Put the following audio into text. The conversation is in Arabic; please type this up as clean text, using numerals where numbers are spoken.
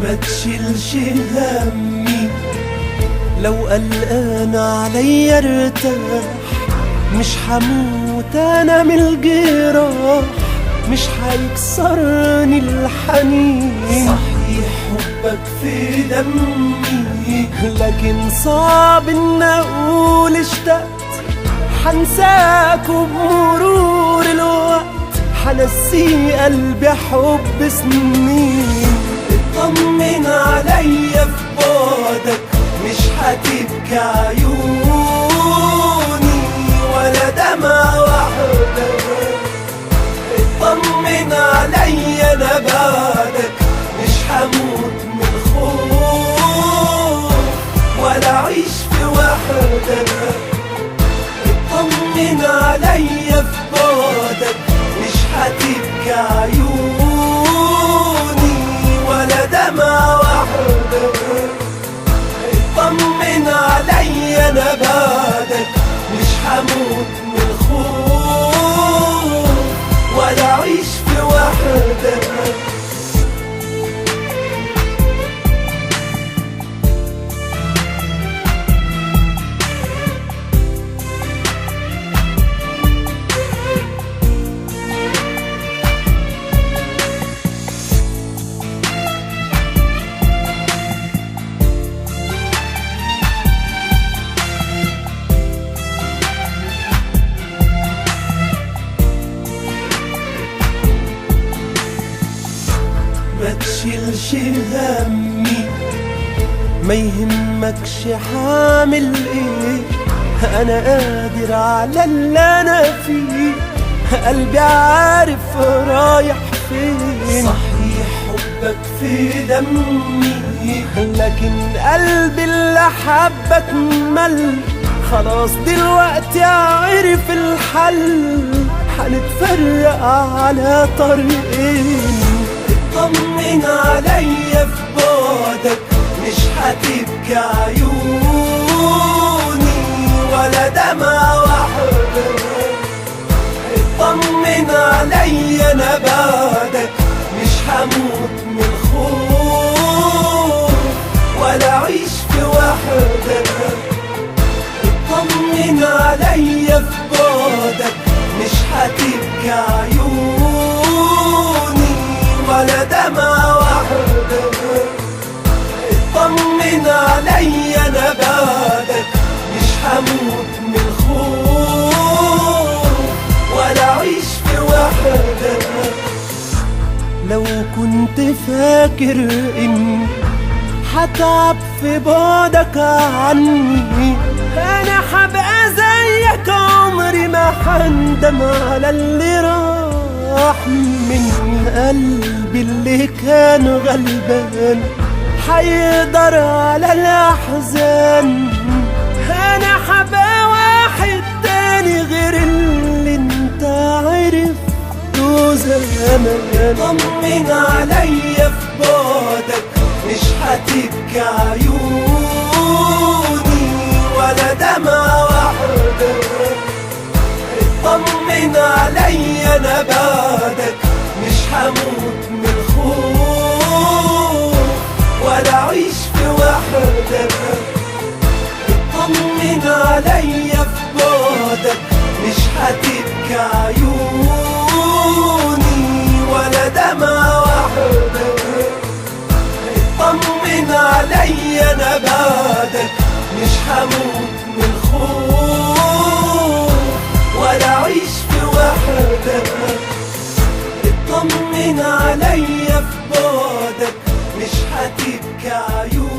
ما تشيلش همي، لو قلقان عليا ارتاح، مش هموت انا من الجراح، مش هيكسرني الحنين. صحيح حبك في دمي، لكن صعب ان اقول اشتقت، حنساك وبمرور الوقت حنسي قلبي حب سنين. اطمن عليا في بعدك، مش هتبكي عيوني ولا دمعة واحدة. اطمن عليا انا بعدك، مش هموت من الخوف ولا اعيش في وحدة. اطمن عليا في بعدك، مش هتبكي عيوني ولا دمعة واحدة. اطمن عليا انا بعدك، مش هموت من الخوف ولا اعيش في وحدة. ما تشيلش همي، ما يهمكش حامل ايه، انا قادر على اللي انا فيه، قلبي عارف رايح فين. صحيح حبك في دمي، لكن قلبي اللي حبك مل، خلاص دلوقتي عرف الحل، هنتفرق على طريقين. اطمن عليا في بعدك، مش هتبكي عيوني ولا دمعة واحدة. اطمن عليا انا بعدك، مش هموت من الخوف ولا اعيش في وحدة. اطمن عليا في بعدك، مش هتبكي عيوني ولا دمعة واحدة. اطمن عليا انا بعدك، مش هموت من الخوف ولا اعيش في وحدة. لو كنت فاكر اني هتعب في بعدك عني، انا هبقى زيك عمري ما هندم على اللي راح من قلبي اللي كان غلبان، هيقدر على الاحزان. انا هبقى واحد تاني غير اللي انت عرفته زمان. طمن عليا في بعدك، مش هتبكي عيوني ولا دمعة واحدة. اطمن عليا انا بعدك، مش هموت من الخوف ولا اعيش في وحدة. اطمن عليا في بعدك، مش هتبكي عيوني ولا دمعة واحدة. اطمن عليا انا بعدك، مش هموت من الخوف ولا اعيش في وحدة. اطمن عليا في بعدك، مش هتبكي عيوني